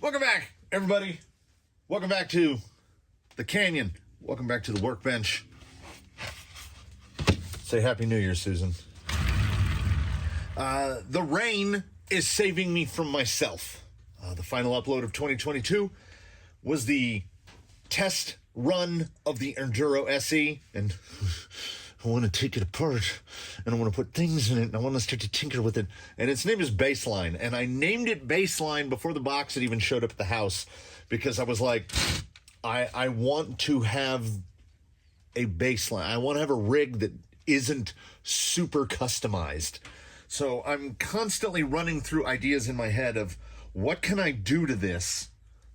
Welcome back, everybody. Welcome back to the canyon. Welcome back to the workbench. Say Happy New Year, Susan. The rain is saving me from myself. The final upload of 2022 was the test run of the Enduro SE, and I want to take it apart, and I want to put things in it, and I want to start to tinker with it. And its name is Baseline, and I named it Baseline before the box had even showed up at the house, because I was like, I want to have a baseline. I want to have a rig that isn't super customized. So I'm constantly running through ideas in my head of what can I do to this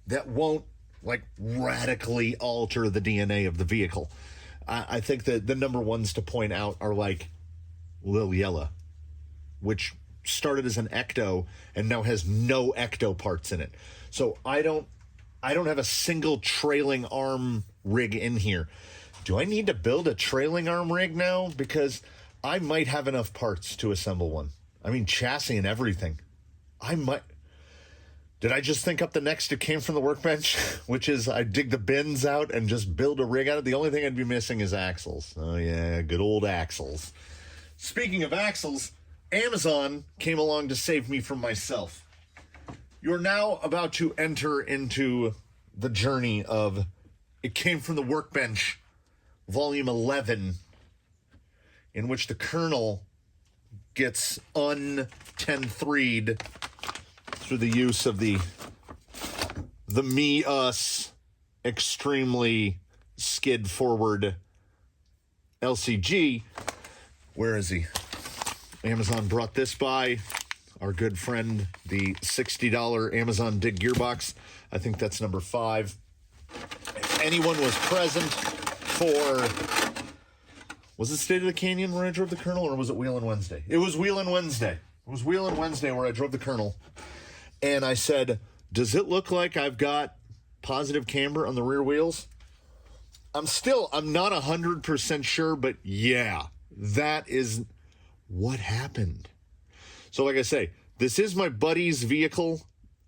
that won't like radically alter the DNA of the vehicle. I think that the number ones to point out are like Lil Yella, which started as an Ecto and now has no Ecto parts in it. So I don't have a single trailing arm rig in here. Do I need to build a trailing arm rig now? Because I might have enough parts to assemble one. I mean, chassis and everything. I might. Did I just think up the next that came from the workbench? Which is I dig the bins out and just build a rig out of it. The only thing I'd be missing is axles. Oh, yeah, good old axles. Speaking of axles, Amazon came along to save me from myself. You're now about to enter into the journey of It Came from the Workbench, Vol.11, in which the Colonel gets un-10.3'd through the use of the me-us extremely skid-forward LCG. Where is he? Amazon brought this by. Our good friend, the $60 Amazon Dig Gearbox. I think that's number 5. If anyone was present for... Was it State of the Canyon where I drove the Colonel, or was it Wheelin' Wednesday? It was Wheelin' Wednesday. It was Wheelin' Wednesday where I drove the Colonel. And I said, does it look like I've got positive camber on the rear wheels? I'm not 100% sure, but yeah, that is what happened. So like I say, this is my buddy's vehicle,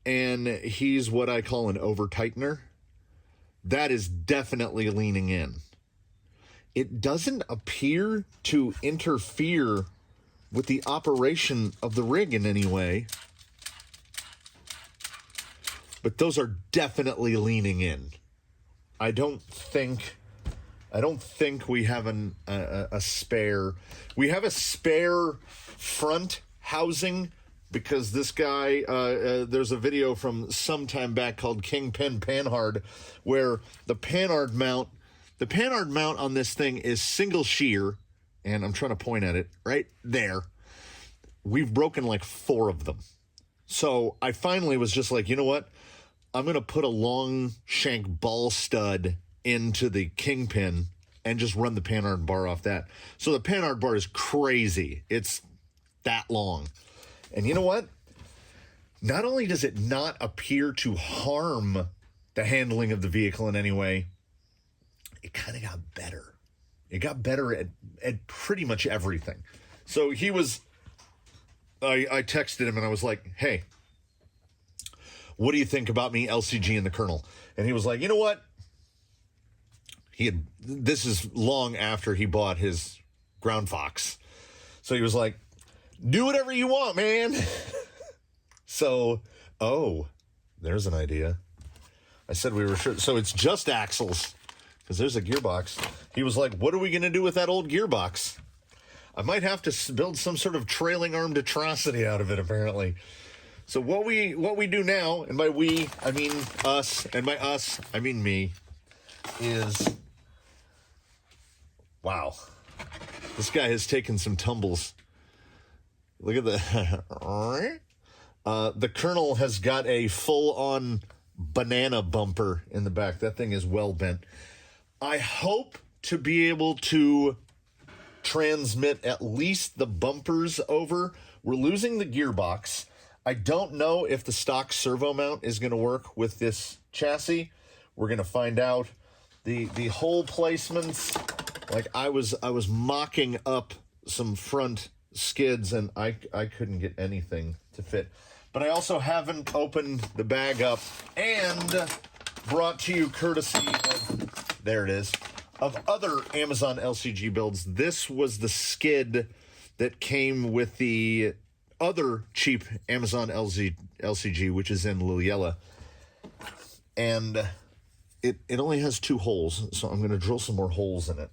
and he's what I call an over-tightener. That is definitely leaning in. It doesn't appear to interfere with the operation of the rig in any way, but those are definitely leaning in. I don't think we have a spare. We have a spare front housing because this guy, there's a video from some time back called Kingpin Panhard where the Panhard mount on this thing is single shear, and I'm trying to point at it right there. We've broken like 4 of them. So I finally was just like, you know what? I'm going to put a long shank ball stud into the Kingpin and just run the Panhard bar off that. So the Panhard bar is crazy. It's that long. And you know what? Not only does it not appear to harm the handling of the vehicle in any way, it kind of got better. It got better at pretty much everything. So he was... I texted him and I was like, hey, what do you think about me LCG and the Colonel? And he was like, you know what? This is long after he bought his Ground Fox. So he was like, do whatever you want, man. So, there's an idea. I said we were sure. So it's just axles because there's a gearbox. He was like, what are we going to do with that old gearbox? I might have to build some sort of trailing armed atrocity out of it, apparently. So what we do now, and by we, I mean us, and by us, I mean me, is... Wow. This guy has taken some tumbles. Look at the... the Colonel has got a full-on banana bumper in the back. That thing is well bent. I hope to be able to transmit at least the bumpers over. We're losing the gearbox. I don't know if the stock servo mount is going to work with this chassis. We're going to find out. The hole placements, like I was mocking up some front skids and I couldn't get anything to fit. but I also haven't opened the bag up, and brought to you courtesy of, there it is, of other Amazon LCG builds. This was the skid that came with the other cheap Amazon LCG, which is in Liliella. And it only has 2 holes, so I'm going to drill some more holes in it.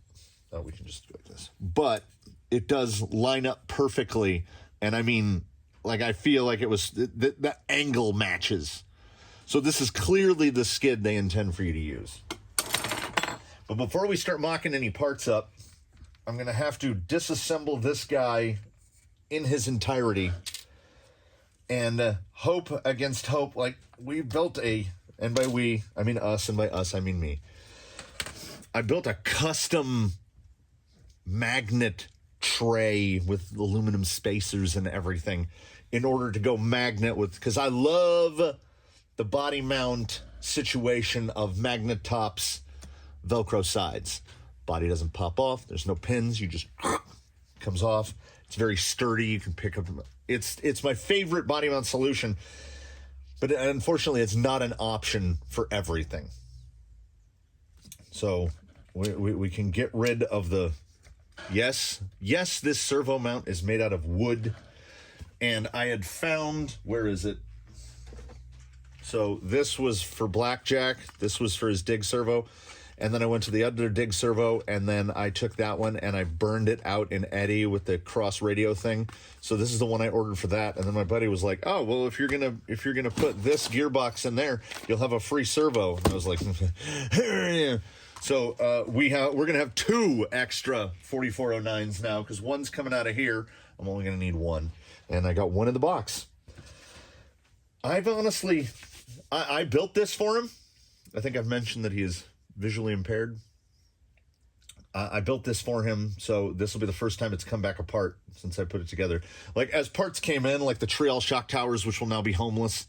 Oh, we can just go like this. But it does line up perfectly, and I mean, like, I feel like it was, the angle matches. So this is clearly the skid they intend for you to use. But before we start mocking any parts up, I'm going to have to disassemble this guy in his entirety. And hope against hope. Like, we built a, and by we, I mean us, and by us, I mean me. I built a custom magnet tray with aluminum spacers and everything in order to go magnet with, because I love the body mount situation of magnet tops, Velcro sides. Body doesn't pop off. There's no pins. You just comes off. It's very sturdy. You can pick up. It's my favorite body mount solution, but unfortunately, it's not an option for everything. So we can get rid of the. Yes, this servo mount is made out of wood, and I had found, where is it? So this was for Blackjack. This was for his dig servo. And then I went to the other dig servo, and then I took that one and I burned it out in Eddie with the cross radio thing. So this is the one I ordered for that. And then my buddy was like, "Oh, well, if you're gonna put this gearbox in there, you'll have a free servo." And I was like, so we're gonna have 2 extra 4409s now, because one's coming out of here. I'm only gonna need one, and I got one in the box. I've honestly, I built this for him. I think I've mentioned that he is visually impaired. I built this for him, so this will be the first time it's come back apart since I put it together. Like, as parts came in, like the Trial shock towers, which will now be homeless,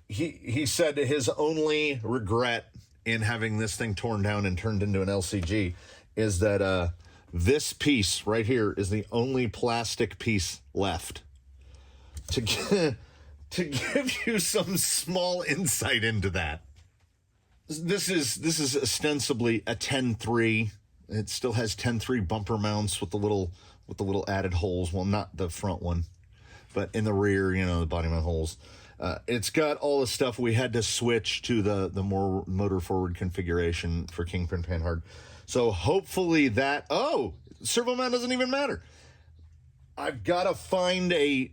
he said his only regret in having this thing torn down and turned into an LCG is that this piece right here is the only plastic piece left. To give you some small insight into that, This is ostensibly a 10.3. It still has 10.3 bumper mounts with the little added holes. Well, not the front one, but in the rear, the body mount holes. It's got all the stuff. We had to switch to the more motor forward configuration for Kingpin Panhard. So hopefully that, servo mount doesn't even matter. I've got to find this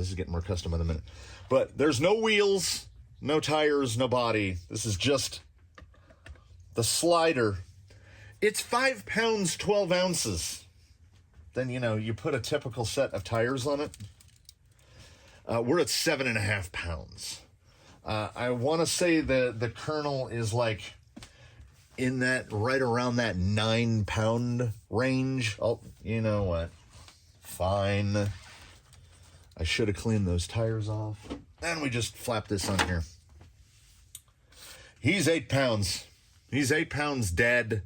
is getting more custom in a minute. But there's no wheels, no tires, no body. This is just the slider. It's 5 pounds, 12 ounces. Then, you put a typical set of tires on it. We're at 7.5 pounds. I want to say the kernel is like in that, right around that 9 pound range. Oh, you know what? Fine. I should have cleaned those tires off. And we just flap this on here. He's 8 pounds. He's 8 pounds dead.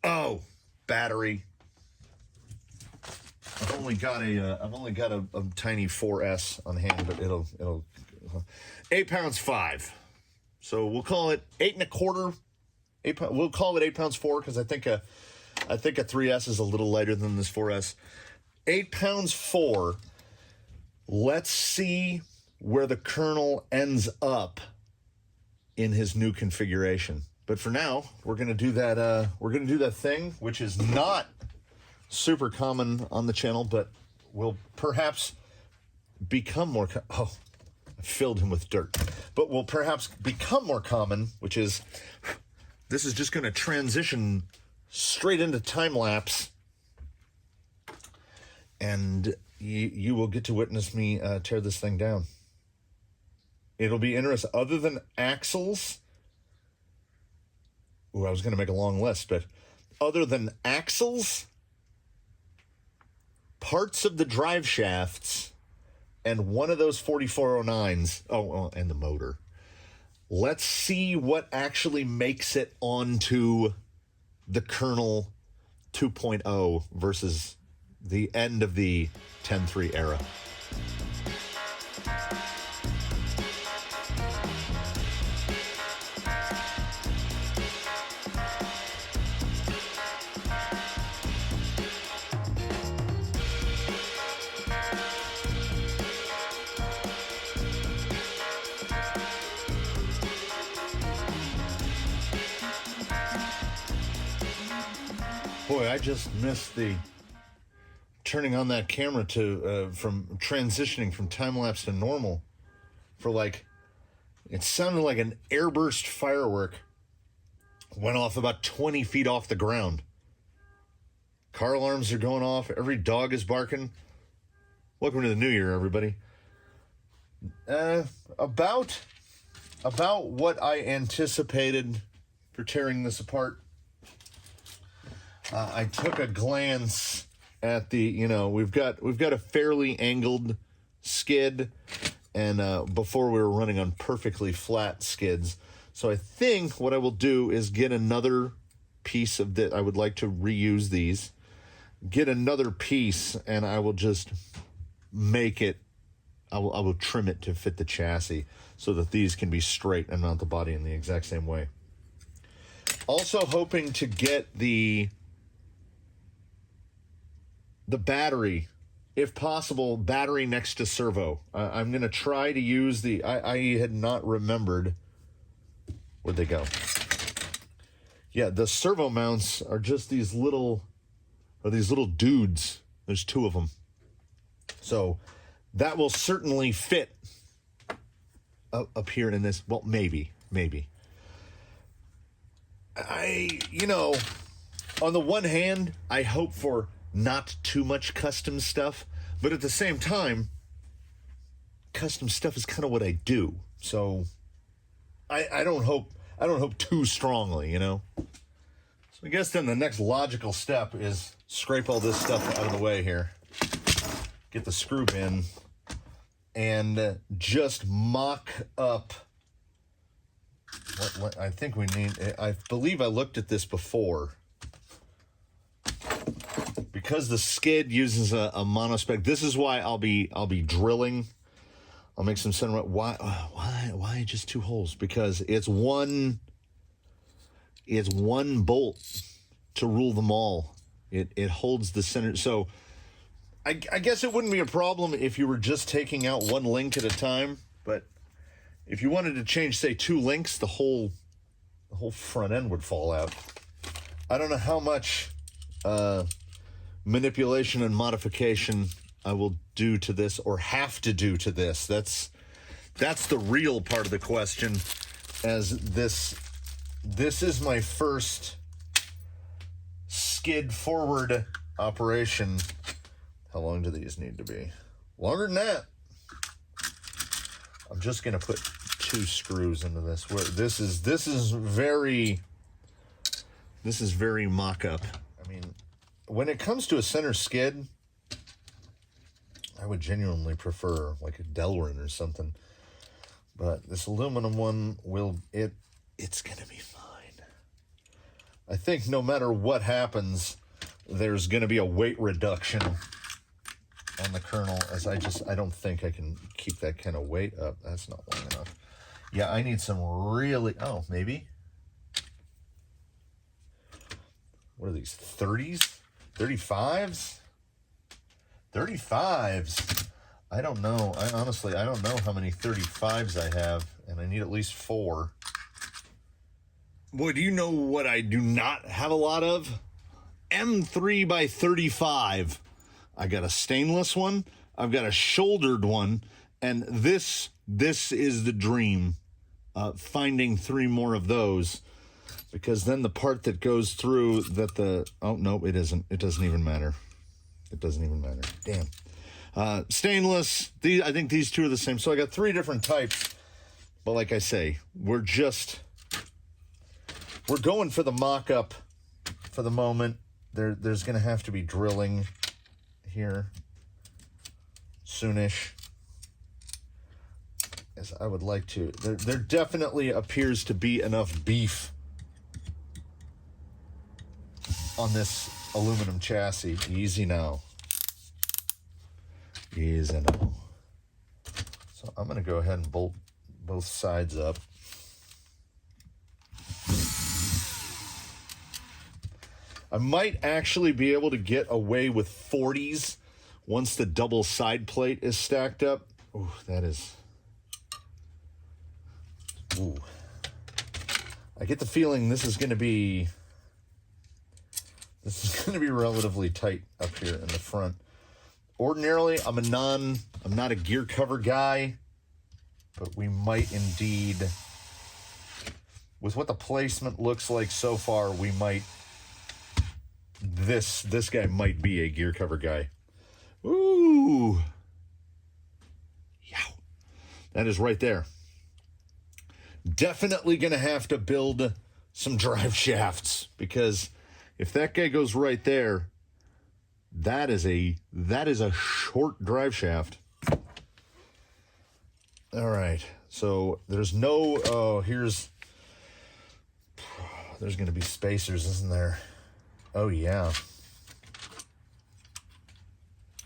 Oh, battery. I've only got a tiny 4S on hand, but it'll 8 pounds 5. So we'll call it 8.25. We'll call it 8 pounds 4, because I think a 3S is a little lighter than this 4S. 8 pounds 4. Let's see where the kernel ends up in his new configuration. But for now, we're gonna do that. We're gonna do that thing, which is not super common on the channel, but will perhaps become more. I filled him with dirt, but will perhaps become more common. Which is, this is just gonna transition straight into time lapse, and you will get to witness me tear this thing down. It'll be interesting. Other than axles, I was going to make a long list, but other than axles, parts of the drive shafts, and one of those 4409s, and the motor. Let's see what actually makes it onto the kernel 2.0 versus the end of the 10.3 era. Boy, I just missed the turning on that camera to from transitioning from time-lapse to normal for like, it sounded like an airburst firework went off about 20 feet off the ground. Car alarms are going off. Every dog is barking. Welcome to the new year, everybody. About what I anticipated for tearing this apart. I took a glance at the, we've got a fairly angled skid, and before we were running on perfectly flat skids. So I think what I will do is get another piece of that. I would like to reuse these. Get another piece, and I will just make it. I will trim it to fit the chassis so that these can be straight and mount the body in the exact same way. Also hoping to get the battery, if possible, battery next to servo. I'm going to try to use the... I had not remembered. Where'd they go? Yeah, the servo mounts are just these little dudes. There's two of them. So that will certainly fit up here in this. Well, maybe. On the one hand, I hope for not too much custom stuff, but at the same time, custom stuff is kind of what I do. So I don't hope too strongly, So I guess then the next logical step is scrape all this stuff out of the way here. Get the screw bin and just mock up what I think we need. I believe I looked at this before. Because the skid uses a monospec, this is why I'll be drilling. I'll make some center. Why just two holes? Because it's one bolt to rule them all. It holds the center. So I guess it wouldn't be a problem if you were just taking out one link at a time. But if you wanted to change, say, two links, the whole front end would fall out. I don't know how much manipulation and modification I will do to this or have to do to this. That's the real part of the question, as this is my first skid forward operation. How long do these need to be? Longer than that. I'm just going to put two screws into this. This is very mock-up. I mean, when it comes to a center skid, I would genuinely prefer like a Delrin or something. But this aluminum one it's going to be fine. I think no matter what happens, there's going to be a weight reduction on the kernel, as I don't think I can keep that kind of weight up. That's not long enough. Yeah, I need some really, maybe. What are these, 30s? 35s? 35s? I don't know. I don't know how many 35s I have, and I need at least 4. Boy, do you know what I do not have a lot of? M3 by 35. I got a stainless one, I've got a shouldered one, and this is the dream. Finding 3 more of those, because then the part that goes through it isn't. It doesn't even matter. Damn. Stainless. I think these two are the same. So I got 3 different types. But like I say, we're going for the mock-up for the moment. There's going to have to be drilling here soonish, as I would like to. There definitely appears to be enough beef on this aluminum chassis. Easy now. So I'm going to go ahead and bolt both sides up. I might actually be able to get away with 40s once the double side plate is stacked up. Ooh, that is... Ooh. I get the feeling this is going to be relatively tight up here in the front. Ordinarily, I'm not a gear cover guy, but we might indeed, with what the placement looks like so far, we might, this guy might be a gear cover guy. Ooh. Yow. That is right there. Definitely going to have to build some drive shafts, because if that guy goes right there, that is a short drive shaft. All right. So there's no, there's going to be spacers, isn't there? Oh yeah.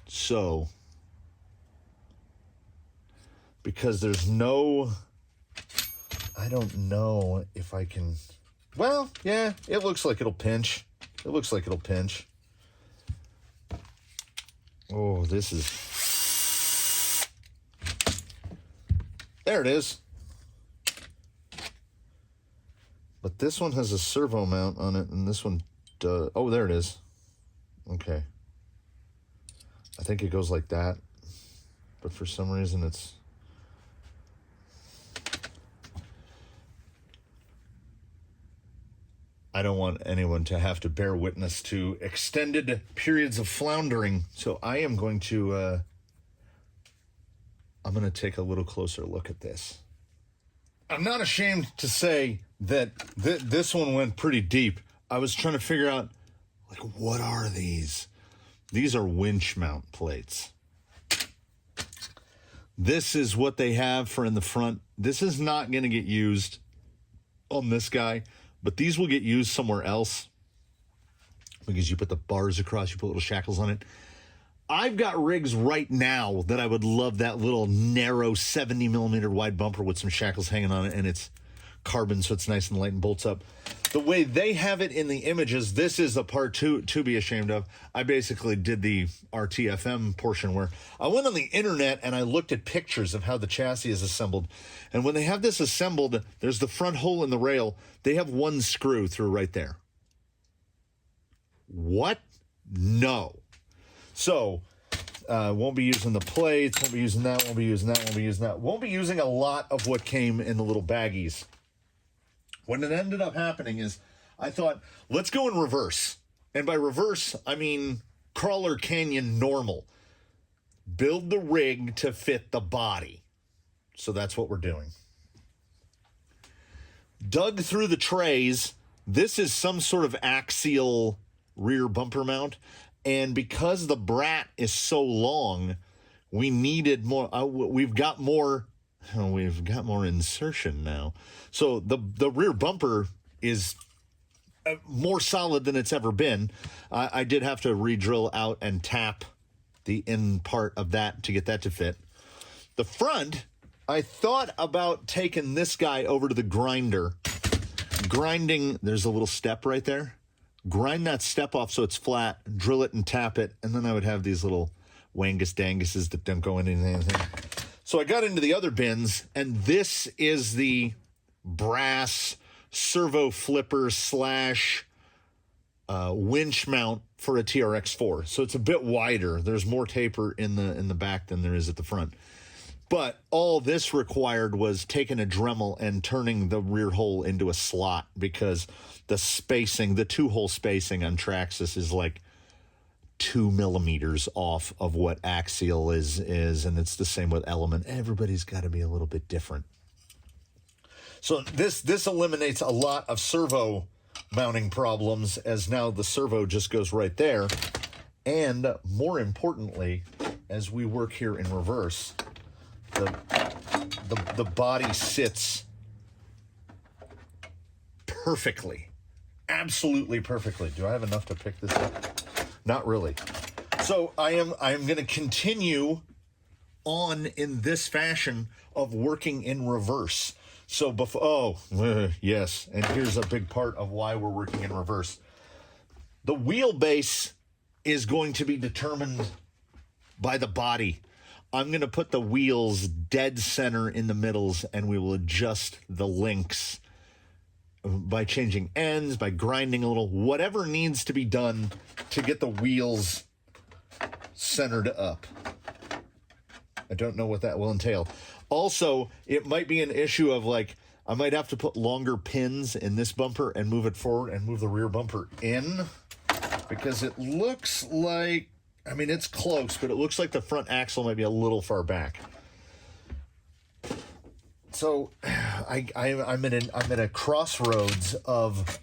So because there's no, I don't know if I can, well, yeah, it looks like it'll pinch. It looks like it'll pinch. Oh, this is, there it is. But this one has a servo mount on it, and this one does, oh, there it is. Okay. I think it goes like that, but for some reason it's, I don't want anyone to have to bear witness to extended periods of floundering. So I am going to, I'm going to take a little closer look at this. I'm not ashamed to say that this one went pretty deep. I was trying to figure out, like, what are these? These are winch mount plates. This is what they have for in the front. This is not going to get used on this guy, but these will get used somewhere else because you put the bars across, you put little shackles on it. I've got rigs right now that I would love that little narrow 70 millimeter wide bumper with some shackles hanging on it, and it's carbon, so it's nice and light and bolts up. The way they have it in the images, this is the part to be ashamed of. I basically did the RTFM portion where I went on the internet and I looked at pictures of how the chassis is assembled. And when they have this assembled, there's the front hole in the rail. They have one screw through right there. What? No. So, won't be using the plates, won't be using that, won't be using that, won't be using that. Won't be using a lot of what came in the little baggies. What it ended up happening is I thought, let's go in reverse. And by reverse, I mean crawler canyon normal. Build the rig to fit the body. So that's what we're doing. Dug through the trays. This is some sort of axial rear bumper mount. And because the brat is so long, we needed more. We've got more insertion now. So the rear bumper is more solid than it's ever been. I did have to re-drill out and tap the end part of that to get that to fit. The front, I thought about taking this guy over to the grinder. Grinding, there's a little step right there. Grind that step off so it's flat, drill it and tap it, and then I would have these little Wangus Danguses that don't go into anything. So I got into the other bins, and this is the brass servo flipper slash winch mount for a TRX4. So it's a bit wider. There's more taper in the back than there is at the front. But all this required was taking a Dremel and turning the rear hole into a slot because the spacing, the two-hole spacing on Traxxas is like 2 millimeters off of what axial is, and it's the same with Element. Everybody's got to be a little bit different. So this eliminates a lot of servo mounting problems, as now the servo just goes right there. And more importantly, as we work here in reverse, the body sits perfectly, absolutely perfectly. Do I have enough to pick this up? Not really. So I am going to continue on in this fashion of working in reverse. So yes, and here's a big part of why we're working in reverse. The wheelbase is going to be determined by the body. I'm going to put the wheels dead center in the middles, and we will adjust the links by changing ends, by grinding a little, whatever needs to be done to get the wheels centered up. I don't know what that will entail. Also, it might be an issue of like, I might have to put longer pins in this bumper and move it forward and move the rear bumper in, because it looks like, I mean, it's close, but it looks like the front axle might be a little far back. So I'm in a crossroads of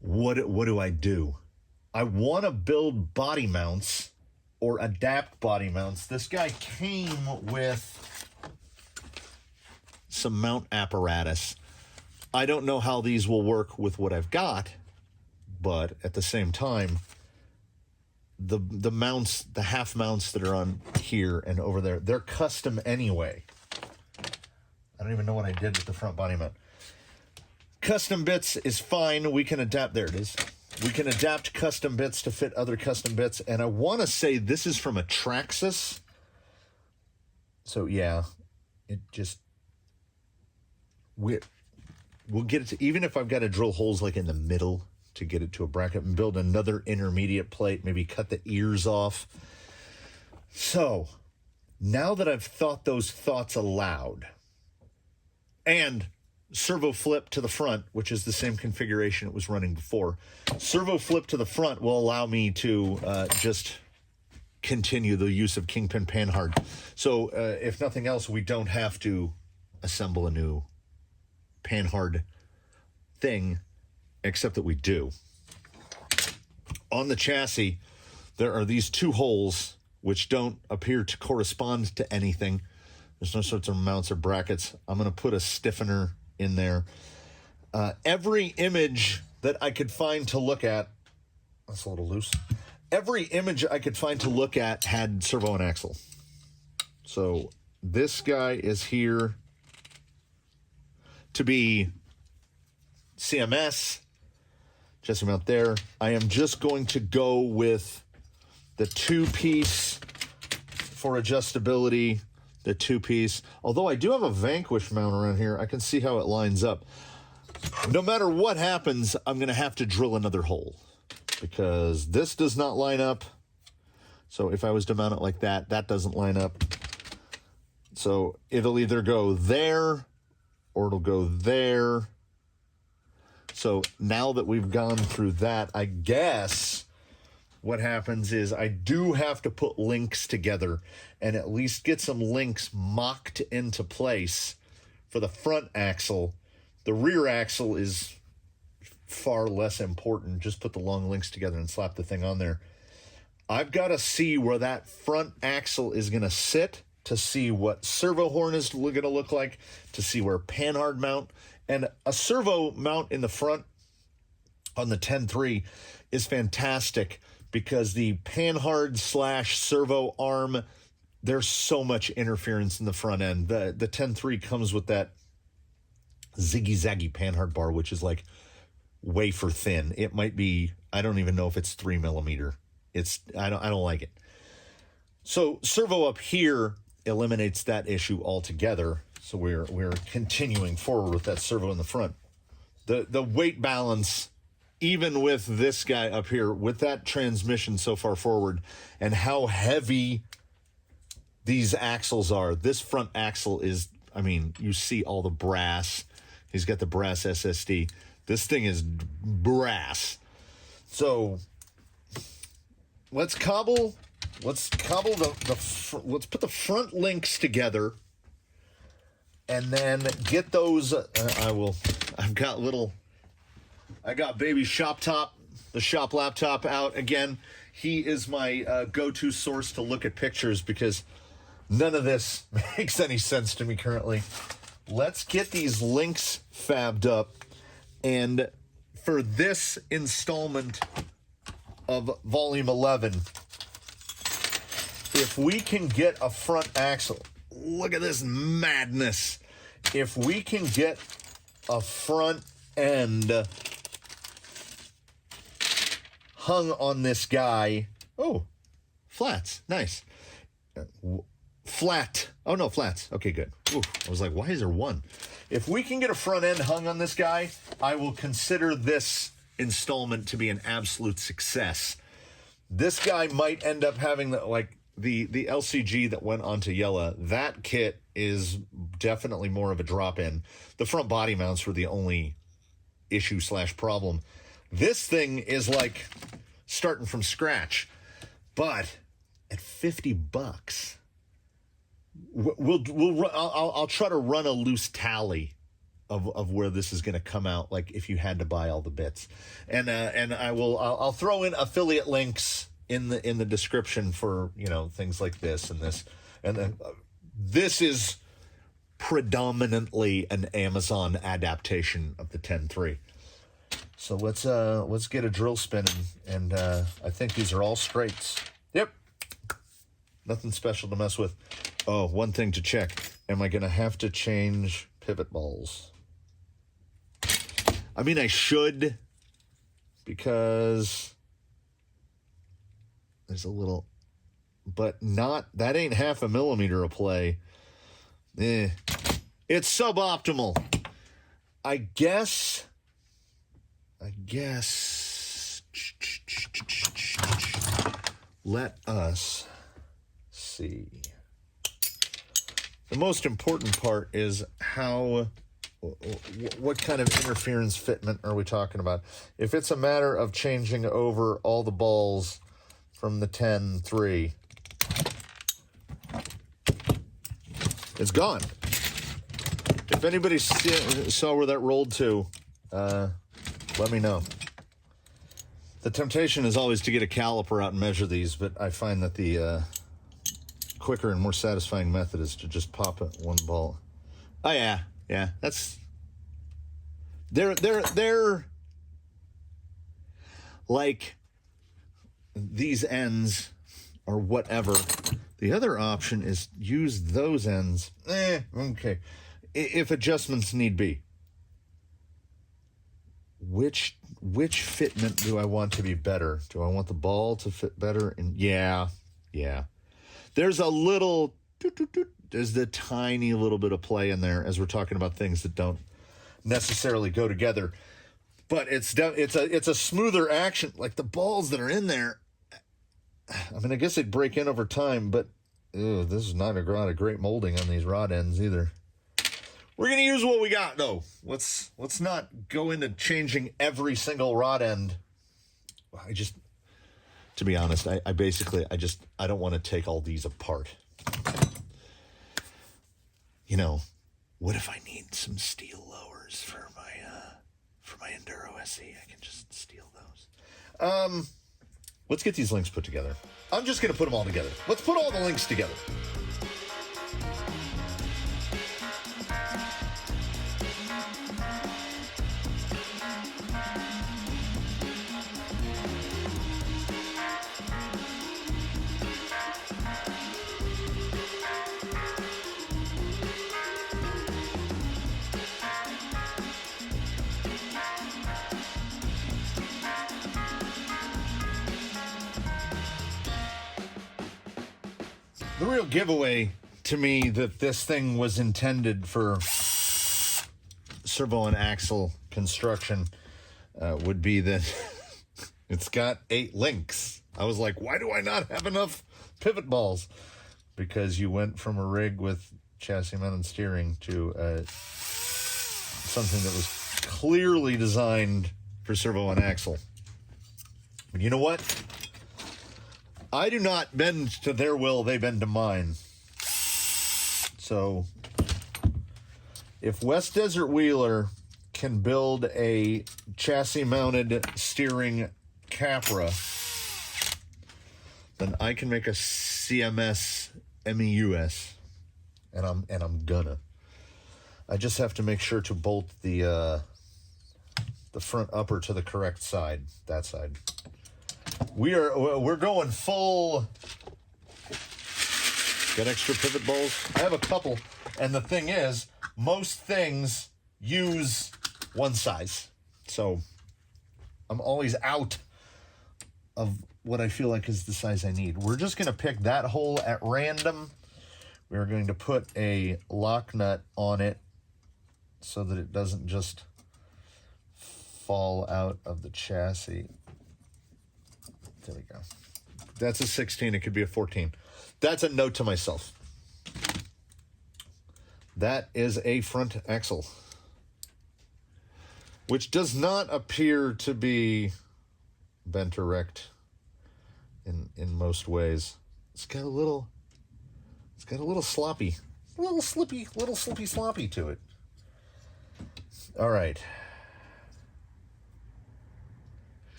what do I do? I want to build body mounts or adapt body mounts. This guy came with some mount apparatus. I don't know how these will work with what I've got, but at the same time, the mounts, the half mounts that are on here and over there, they're custom anyway. I don't even know what I did with the front body mount. Custom bits is fine. We can adapt. There it is. We can adapt custom bits to fit other custom bits. And I want to say this is from a Traxxas. So yeah, it just, we'll get it to, even if I've got to drill holes like in the middle to get it to a bracket and build another intermediate plate, maybe cut the ears off. So now that I've thought those thoughts aloud, and servo flip to the front, which is the same configuration it was running before. Servo flip to the front will allow me to just continue the use of Kingpin Panhard. So if nothing else, we don't have to assemble a new Panhard thing, except that we do. On the chassis, there are these two holes which don't appear to correspond to anything. There's no sorts of mounts or brackets. I'm going to put a stiffener in there. Every image that I could find to look at, that's a little loose. Every image I could find to look at had servo and axle. So this guy is here to be CMS, chassis mount there. I am just going to go with the two-piece for adjustability. The two-piece. Although I do have a Vanquish mount around here, I can see how it lines up. No matter what happens, I'm going to have to drill another hole because this does not line up. So if I was to mount it like that, that doesn't line up. So it'll either go there or it'll go there. So now that we've gone through that, I guess what happens is I do have to put links together and at least get some links mocked into place for the front axle. The rear axle is far less important. Just put the long links together and slap the thing on there. I've got to see where that front axle is going to sit to see what servo horn is going to look like, to see where Panhard mount. And a servo mount in the front on the 10.3 is fantastic because the Panhard / servo arm, there's so much interference in the front end. The 10.3 comes with that ziggy-zaggy Panhard bar, which is like wafer thin. It might be, I don't even know if it's 3 millimeter. I don't like it. So servo up here eliminates that issue altogether. So we're continuing forward with that servo in the front. The weight balance, even with this guy up here, with that transmission so far forward and how heavy these axles are. This front axle is, I mean, you see all the brass. He's got the brass SSD. This thing is brass. So let's cobble let's put the front links together and then get those. I got baby the shop laptop out again. He is my go-to source to look at pictures because none of this makes any sense to me currently. Let's get these links fabbed up. And for this installment of Volume 11, if we can get a front axle, look at this madness. If we can get a front end hung on this guy. Oh, flats. Nice. Flat. Oh, no, flats. Okay, good. Ooh, I was like, why is there one? If we can get a front end hung on this guy, I will consider this installment to be an absolute success. This guy might end up having the LCG that went onto Yella. That kit is definitely more of a drop-in. The front body mounts were the only issue / problem. This thing is like starting from scratch. But at $50, I'll try to run a loose tally of where this is going to come out, like if you had to buy all the bits, and I'll throw in affiliate links in the description for things like this and this, and then this is predominantly an Amazon adaptation of the 10.3. So let's get a drill spinning, and I think these are all straights. Yep, nothing special to mess with. Oh, one thing to check: am I gonna have to change pivot balls? I mean, I should, because there's a little, but not, that ain't 0.5 millimeter of play. It's suboptimal. I guess. Let us see. The most important part is what kind of interference fitment are we talking about? If it's a matter of changing over all the balls from the 10.3, it's gone. If anybody saw where that rolled to, let me know. The temptation is always to get a caliper out and measure these, but I find that the quicker and more satisfying method is to just pop it one ball. Oh yeah, that's they're like these ends or whatever. The other option is use those ends. Okay, if adjustments need be. Which fitment do I want to be better? Do I want the ball to fit better? And yeah. There's a little, there's the tiny little bit of play in there as we're talking about things that don't necessarily go together. But it's a smoother action. Like the balls that are in there, I mean, I guess they'd break in over time, but this is not a great molding on these rod ends either. We're going to use what we got, though. Let's not go into changing every single rod end. To be honest, I don't want to take all these apart. What if I need some steel lowers for my Enduro SE? I can just steal those. Let's get these links put together. I'm just going to put them all together. Let's put all the links together. The real giveaway to me that this thing was intended for servo and axle construction would be that it's got 8 links. I was like, why do I not have enough pivot balls? Because you went from a rig with chassis mounted steering to something that was clearly designed for servo and axle. But you know what? I do not bend to their will, they bend to mine. So, if West Desert Wheeler can build a chassis-mounted steering Capra, then I can make a CMS MEUS, and I'm gonna. I just have to make sure to bolt the front upper to the correct side, that side. We're going full Got extra pivot balls? I have a couple. And the thing is, most things use one size. So I'm always out of what I feel like is the size I need. We're just going to pick that hole at random. We're going to put a lock nut on it so that it doesn't just fall out of the chassis. There we go. That's a 16. It could be a 14. That's a note to myself. That is a front axle, which does not appear to be bent or wrecked in most ways. It's got a little sloppy, a little slippy sloppy to it. All right.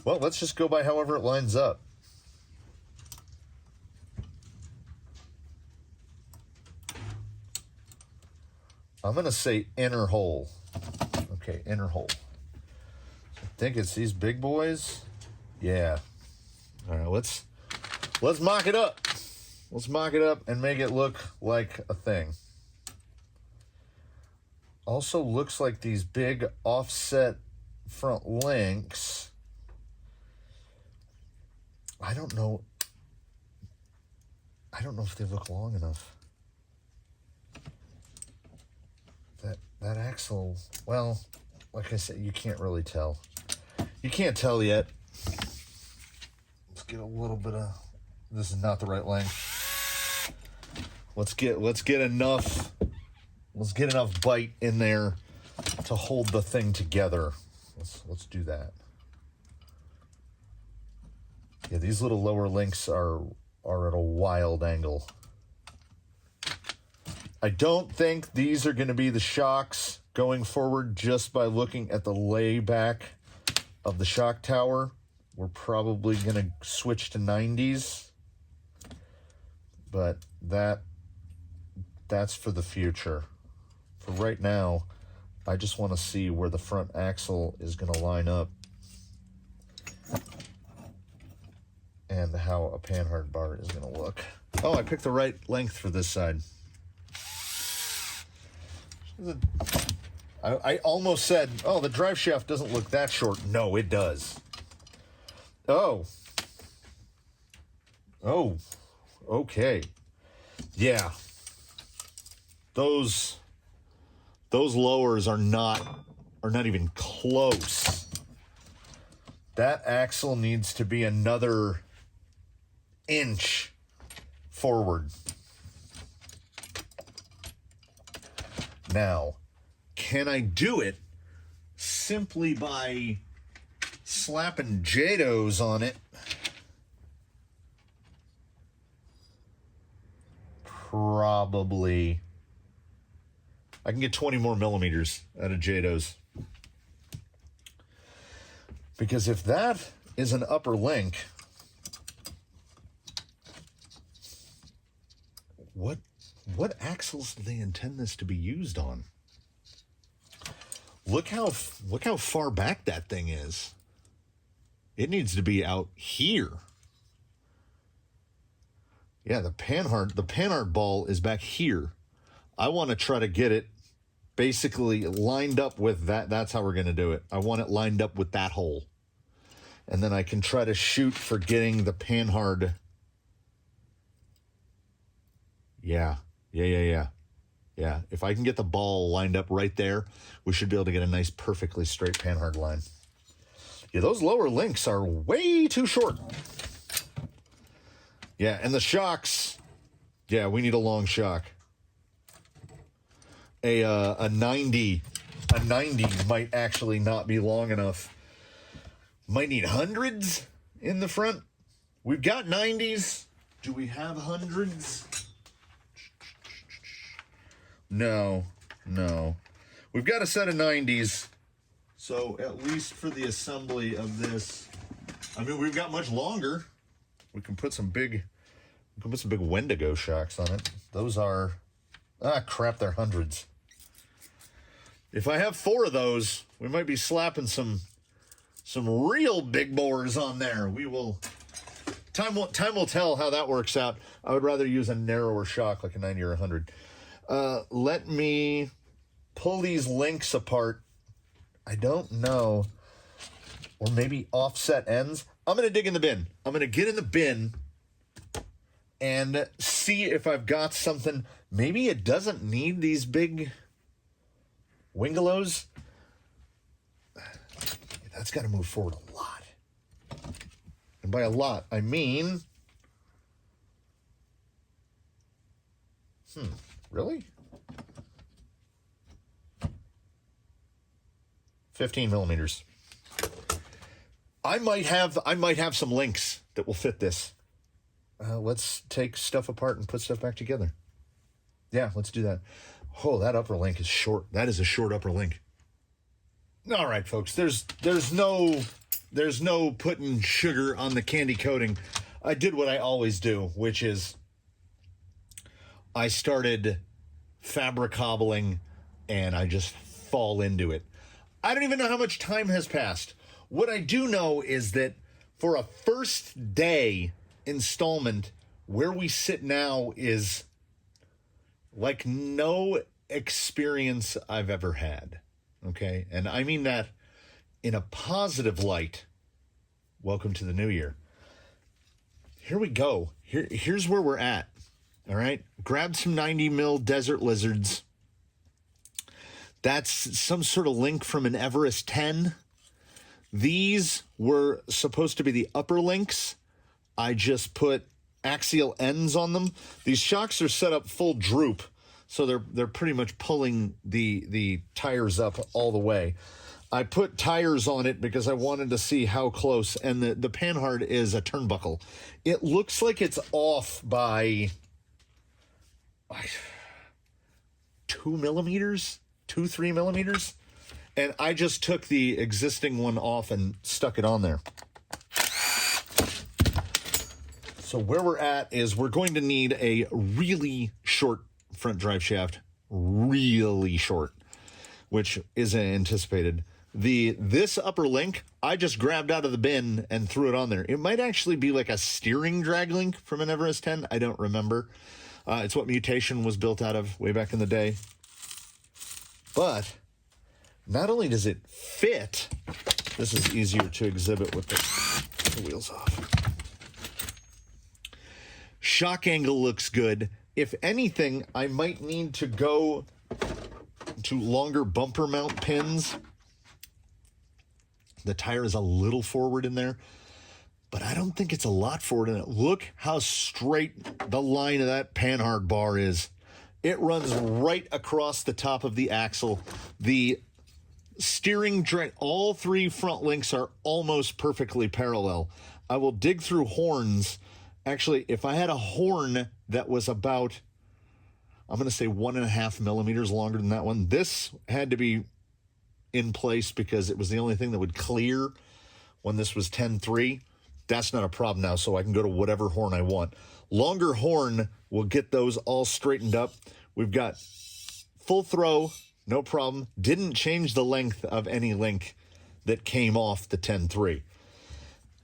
Well, let's just go by however it lines up. I'm going to say inner hole. Okay, inner hole. I think it's these big boys. Yeah. All right, let's mock it up. Let's mock it up and make it look like a thing. Also looks like these big offset front links. I don't know if they look long enough. That axle, well, like I said, you can't really tell. You can't tell yet. Let's get a little bit of, this is not the right length. Let's get enough bite in there to hold the thing together. Let's do that. Yeah, these little lower links are at a wild angle. I don't think these are going to be the shocks going forward just by looking at the layback of the shock tower. We're probably going to switch to 90s, but that's for the future. For right now, I just want to see where the front axle is going to line up and how a panhard bar is going to look. Oh, I picked the right length for this side. I almost said, oh, the drive shaft doesn't look that short. No, it does. Oh, okay. Yeah. Those lowers are not even close. That axle needs to be another inch forward. Now, can I do it simply by slapping JADOs on it? Probably. I can get 20 more millimeters out of JADOs. Because if that is an upper link, what axles do they intend this to be used on? Look how far back that thing is. It needs to be out here. Yeah, the panhard ball is back here. I want to try to get it basically lined up with that. That's how we're going to do it. I want it lined up with that hole. And then I can try to shoot for getting the panhard. Yeah. If I can get the ball lined up right there, we should be able to get a nice, perfectly straight panhard line. Yeah, those lower links are way too short. Yeah, and the shocks, yeah, we need a long shock. A 90 might actually not be long enough. Might need hundreds in the front. We've got 90s. Do we have hundreds? No. We've got a set of 90s. So at least for the assembly of this, I mean, we've got much longer. We can put some big Wendigo shocks on it. Those are, crap, they're hundreds. If I have 4 of those, we might be slapping some real big bores on there. We will Time will tell how that works out. I would rather use a narrower shock, like a 90 or 100. Let me pull these links apart. I don't know. Or maybe offset ends. I'm going to dig in the bin. I'm going to get in the bin and see if I've got something. Maybe it doesn't need these big wingelows. That's got to move forward a lot. And by a lot, I mean... Really? 15 millimeters. I might have some links that will fit this. Let's take stuff apart and put stuff back together. Yeah, let's do that. Oh, that upper link is short. That is a short upper link. All right, folks. There's no putting sugar on the candy coating. I did what I always do, which is I started fabric hobbling and I just fall into it. I don't even know how much time has passed. What I do know is that for a first day installment, where we sit now is like no experience I've ever had. Okay? And I mean that in a positive light. Welcome to the new year. Here we go. Here's where we're at. All right? Grab some 90 mil desert lizards. That's some sort of link from an Everest 10. These were supposed to be the upper links. I just put axial ends on them. These shocks are set up full droop, so they're pretty much pulling the tires up all the way. I put tires on it because I wanted to see how close, and the panhard is a turnbuckle. It looks like it's off by 2 millimeters, 3 millimeters. And I just took the existing one off and stuck it on there. So where we're at is we're going to need a really short front drive shaft, really short, which isn't anticipated. This upper link, I just grabbed out of the bin and threw it on there. It might actually be like a steering drag link from an Everest 10. I don't remember. It's what Mutation was built out of way back in the day. But not only does it fit, this is easier to exhibit with the wheels off. Shock angle looks good. If anything, I might need to go to longer bumper mount pins. The tire is a little forward in there, but I don't think it's a lot forward in it. Look how straight the line of that panhard bar is. It runs right across the top of the axle. The steering, all three front links are almost perfectly parallel. I will dig through horns. Actually, if I had a horn that was about, I'm going to say 1.5 millimeters longer than that one, this had to be in place because it was the only thing that would clear when this was 10.3. That's not a problem now, so I can go to whatever horn I want. Longer horn will get those all straightened up. We've got full throw, no problem. Didn't change the length of any link that came off the 10.3.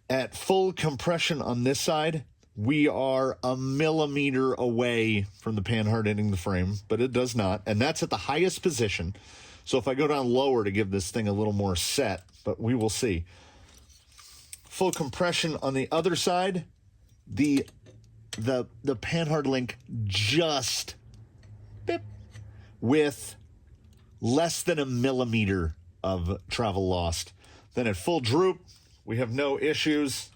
At full compression on this side, we are a millimeter away from the panhard hitting the frame, but it does not. And that's at the highest position. So if I go down lower to give this thing a little more set, but we will see. Full compression on the other side, the panhard link just beep, with less than a millimeter of travel lost. Then at full droop, we have no issues.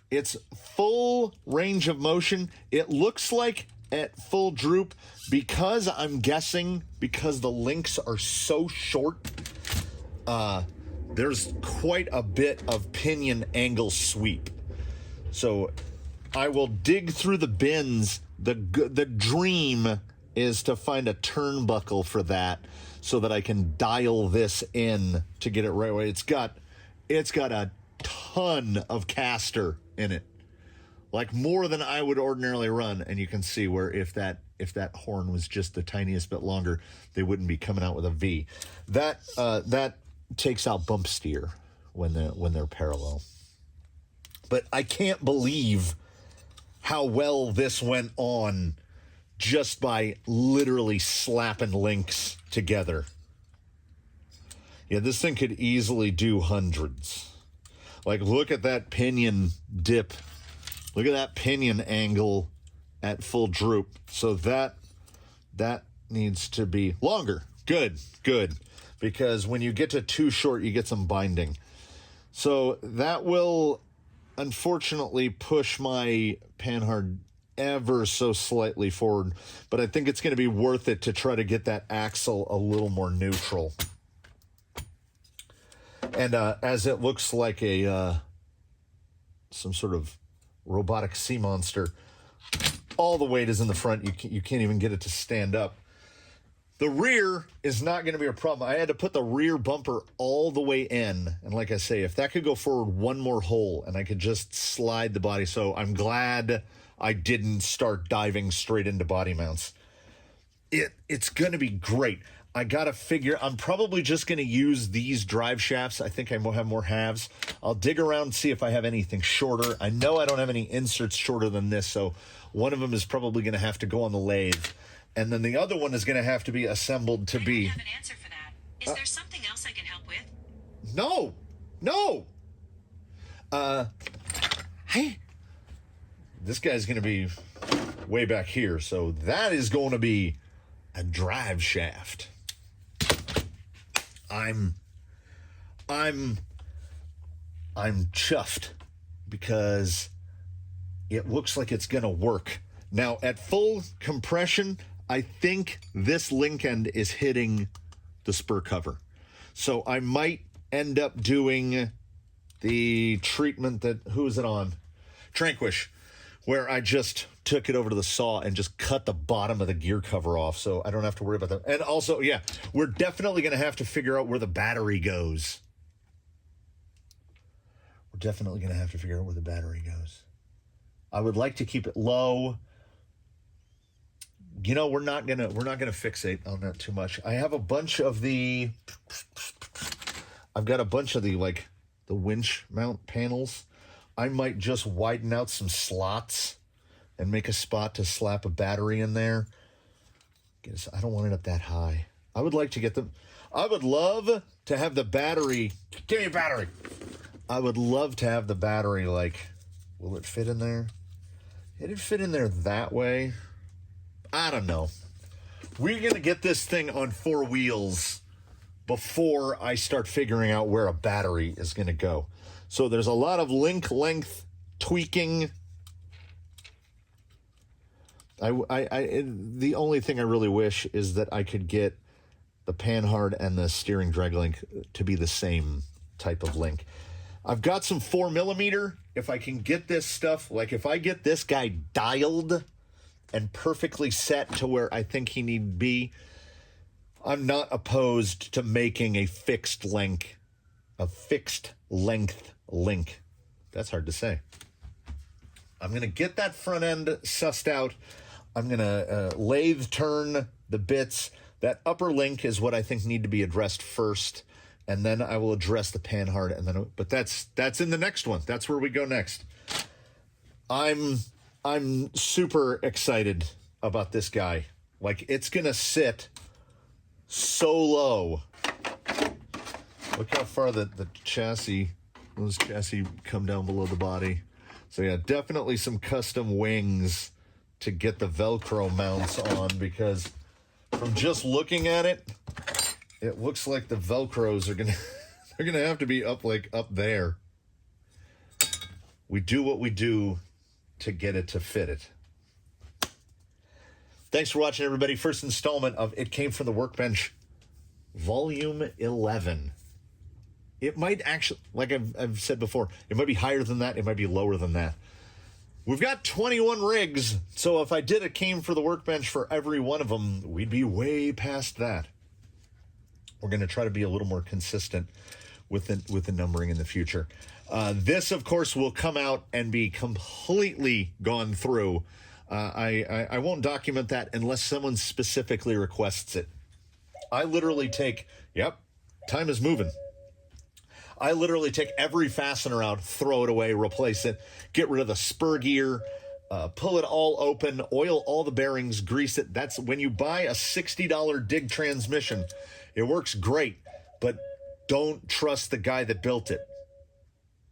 It's full range of motion. It looks like at full droop, because I'm guessing because the links are so short, there's quite a bit of pinion angle sweep. So I will dig through the bins. The dream is to find a turnbuckle for that so that I can dial this in to get it right away. It's got a ton of caster in it, like more than I would ordinarily run. And you can see where if that horn was just the tiniest bit longer, they wouldn't be coming out with a V. That takes out bump steer when they're parallel. But I can't believe how well this went on just by literally slapping links together. Yeah, this thing could easily do hundreds. Like, look at that pinion dip. Look at that pinion angle at full droop. So that needs to be longer. Good. Because when you get to too short, you get some binding. So that will unfortunately push my panhard ever so slightly forward. But I think it's going to be worth it to try to get that axle a little more neutral. And as it looks like some sort of robotic sea monster, all the weight is in the front. You can't even get it to stand up. The rear is not going to be a problem. I had to put the rear bumper all the way in. And like I say, if that could go forward one more hole and I could just slide the body. So I'm glad I didn't start diving straight into body mounts. It's going to be great. I got to figure, I'm probably just going to use these drive shafts. I think I will have more halves. I'll dig around, see if I have anything shorter. I know I don't have any inserts shorter than this, so one of them is probably going to have to go on the lathe. And then the other one is going to have to be assembled to be... I don't have an answer for that. Is there something else I can help with? No. Hey. This guy's going to be way back here, so that is going to be a drive shaft. I'm chuffed because it looks like it's going to work. Now, at full compression, I think this link end is hitting the spur cover. So I might end up doing the treatment that, who is it on? Tranquish, where I just took it over to the saw and just cut the bottom of the gear cover off, so I don't have to worry about that. And also, yeah, we're definitely going to have to figure out where the battery goes. We're definitely going to have to figure out where the battery goes. I would like to keep it low. You know, we're not gonna fixate on that too much. I have a bunch of the, I've got a bunch of the like the winch mount panels. I might just widen out some slots and make a spot to slap a battery in there. I don't want it up that high. I would like to get them. I would love to have the battery. Give me a battery. I would love to have the battery, like, will it fit in there? It'd fit in there that way. I don't know. We're going to get this thing on 4 wheels before I start figuring out where a battery is going to go. So there's a lot of link length tweaking. The only thing I really wish is that I could get the panhard and the steering drag link to be the same type of link. I've got some 4mm. If I can get this stuff, like if I get this guy dialed and perfectly set to where I think he need to be, I'm not opposed to making a fixed length link. That's hard to say. I'm going to get that front end sussed out. I'm going to lathe turn the bits. That upper link is what I think need to be addressed first, and then I will address the panhard. And then, but that's in the next one. That's where we go next. I'm super excited about this guy. Like, it's going to sit so low. Look how far the chassis, those chassis come down below the body. So yeah, definitely some custom wings to get the Velcro mounts on, because from just looking at it, it looks like the Velcros are they're gonna have to be up there. We do what we do to get it to fit it. Thanks for watching, everybody. First installment of It Came From the Workbench, Volume 11. It might actually, like I've said before, it might be higher than that. It might be lower than that. We've got 21 rigs, so if I did a Came For the Workbench for every one of them, we'd be way past that. We're going to try to be a little more consistent with the numbering in the future. This, of course, will come out and be completely gone through. I won't document that unless someone specifically requests it. I literally take, yep, time is moving. I literally take every fastener out, throw it away, replace it, get rid of the spur gear, pull it all open, oil all the bearings, grease it. That's when you buy a $60 dig transmission. It works great, but don't trust the guy that built it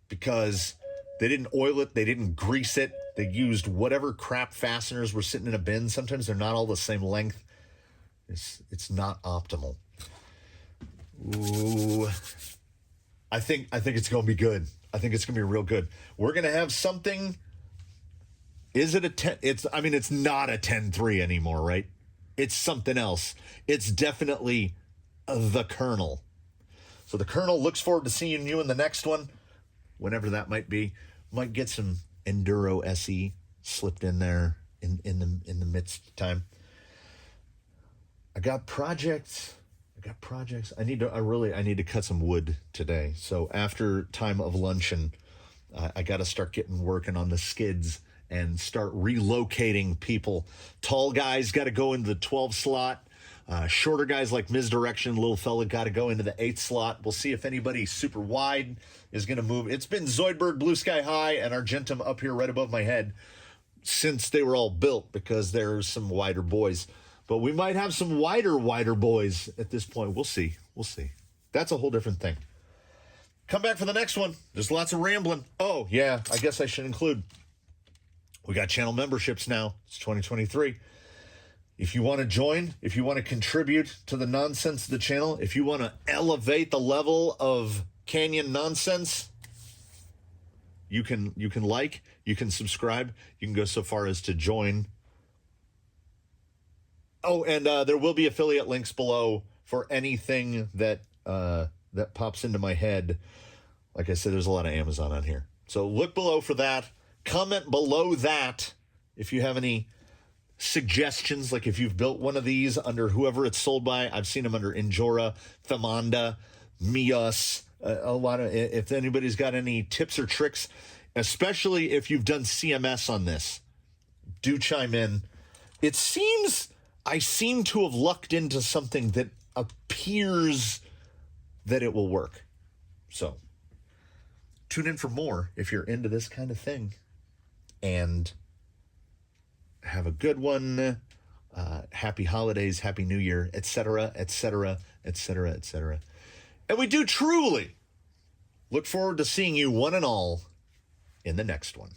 because they didn't oil it, they didn't grease it. They used whatever crap fasteners were sitting in a bin. Sometimes they're not all the same length. It's not optimal. Ooh, I think it's going to be good. I think it's going to be real good. We're going to have something. Is it a 10? It's not a 10.3 anymore, right? It's something else. It's definitely the Colonel. So the Colonel looks forward to seeing you in the next one, whenever that might be. Might get some Enduro SE slipped in there in the midst of time. I got projects. I need to cut some wood today. So after time of luncheon, I got to start working on the skids and start relocating people. Tall guys got to go into the 12 slot. Shorter guys like Misdirection, little fella, got to go into the 8 slot. We'll see if anybody super wide is going to move. It's been Zoidberg, Blue Sky High, and Argentum up here right above my head since they were all built because there's some wider boys. But we might have some wider boys at this point. We'll see. That's a whole different thing. Come back for the next one. There's lots of rambling. Oh, yeah, I guess I should include. We got channel memberships now. It's 2023. If you want to join, if you want to contribute to the nonsense of the channel, if you want to elevate the level of Canyon nonsense, you can like, you can subscribe, you can go so far as to join. Oh, and there will be affiliate links below for anything that pops into my head. Like I said, there's a lot of Amazon on here. So look below for that. Comment below that if you have any suggestions, like if you've built one of these under whoever it's sold by. I've seen them under Injora, Famanda, Mios, a lot of. If anybody's got any tips or tricks, especially if you've done CMS on this, do chime in. It seems I seem to have lucked into something that appears that it will work. So tune in for more if you're into this kind of thing. And have a good one. Happy holidays, happy new year, etc., etc., etc., etc. And we do truly look forward to seeing you one and all in the next one.